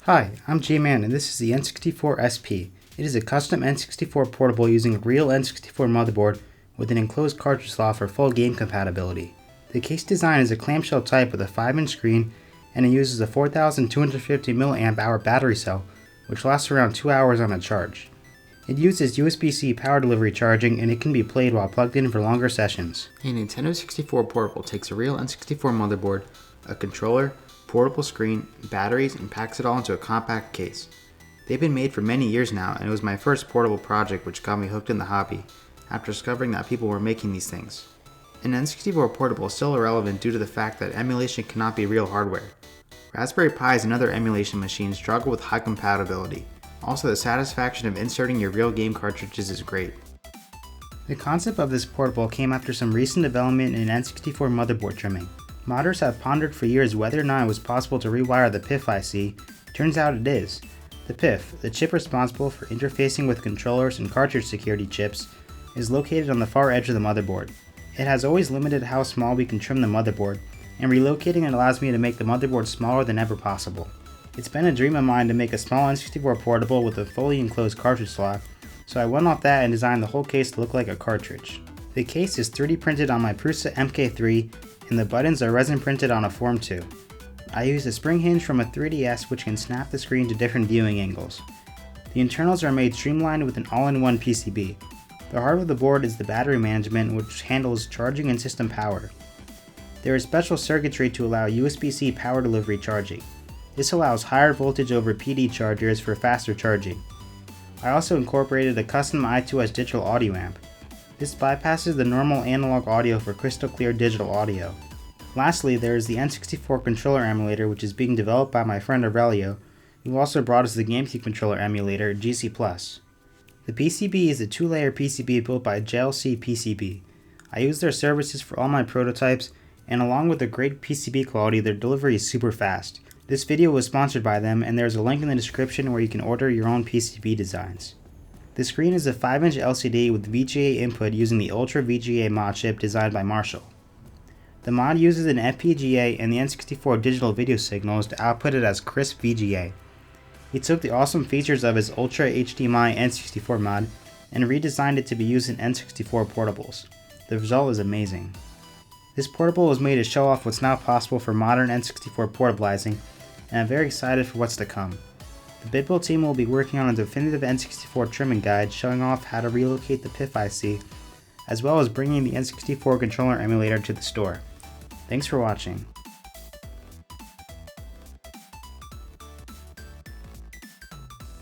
Hi, I'm J-Man and this is the N64 SP. It is a custom N64 portable using a real N64 motherboard with an enclosed cartridge slot for full game compatibility. The case design is a clamshell type with a 5-inch screen and it uses a 4250 mAh battery cell which lasts around 2 hours on a charge. It uses USB-C power delivery charging and it can be played while plugged in for longer sessions. A Nintendo 64 portable takes a real N64 motherboard, a controller, portable screen, batteries, and packs it all into a compact case. They've been made for many years now, and it was my first portable project which got me hooked in the hobby after discovering that people were making these things. An N64 portable is still irrelevant due to the fact that emulation cannot be real hardware. Raspberry Pis and other emulation machines struggle with high compatibility. Also, the satisfaction of inserting your real game cartridges is great. The concept of this portable came after some recent development in N64 motherboard trimming. Modders have pondered for years whether or not it was possible to rewire the PIF IC. Turns out it is. The PIF, the chip responsible for interfacing with controllers and cartridge security chips, is located on the far edge of the motherboard. It has always limited how small we can trim the motherboard, and relocating it allows me to make the motherboard smaller than ever possible. It's been a dream of mine to make a small N64 portable with a fully enclosed cartridge slot, so I went off that and designed the whole case to look like a cartridge. The case is 3D printed on my Prusa MK3, and the buttons are resin printed on a Form 2. I used a spring hinge from a 3DS which can snap the screen to different viewing angles. The internals are made streamlined with an all-in-one PCB. The heart of the board is the battery management which handles charging and system power. There is special circuitry to allow USB-C power delivery charging. This allows higher voltage over PD chargers for faster charging. I also incorporated a custom I2S digital audio amp. This bypasses the normal analog audio for crystal clear digital audio. Lastly, there is the N64 Controller Emulator which is being developed by my friend Aurelio, who also brought us the GameCube Controller Emulator GC+. The PCB is a 2-layer PCB built by JLC PCB. I use their services for all my prototypes, and along with the great PCB quality, their delivery is super fast. This video was sponsored by them, and there is a link in the description where you can order your own PCB designs. The screen is a 5-inch LCD with VGA input using the Ultra VGA mod chip designed by Marshall. The mod uses an FPGA and the N64 digital video signals to output it as crisp VGA. He took the awesome features of his Ultra HDMI N64 mod and redesigned it to be used in N64 portables. The result is amazing. This portable was made to show off what's now possible for modern N64 portabilizing, and I'm very excited for what's to come. The BitBuild team will be working on a definitive N64 trimming guide showing off how to relocate the PIF IC, as well as bringing the N64 Controller Emulator to the store. Thanks for watching.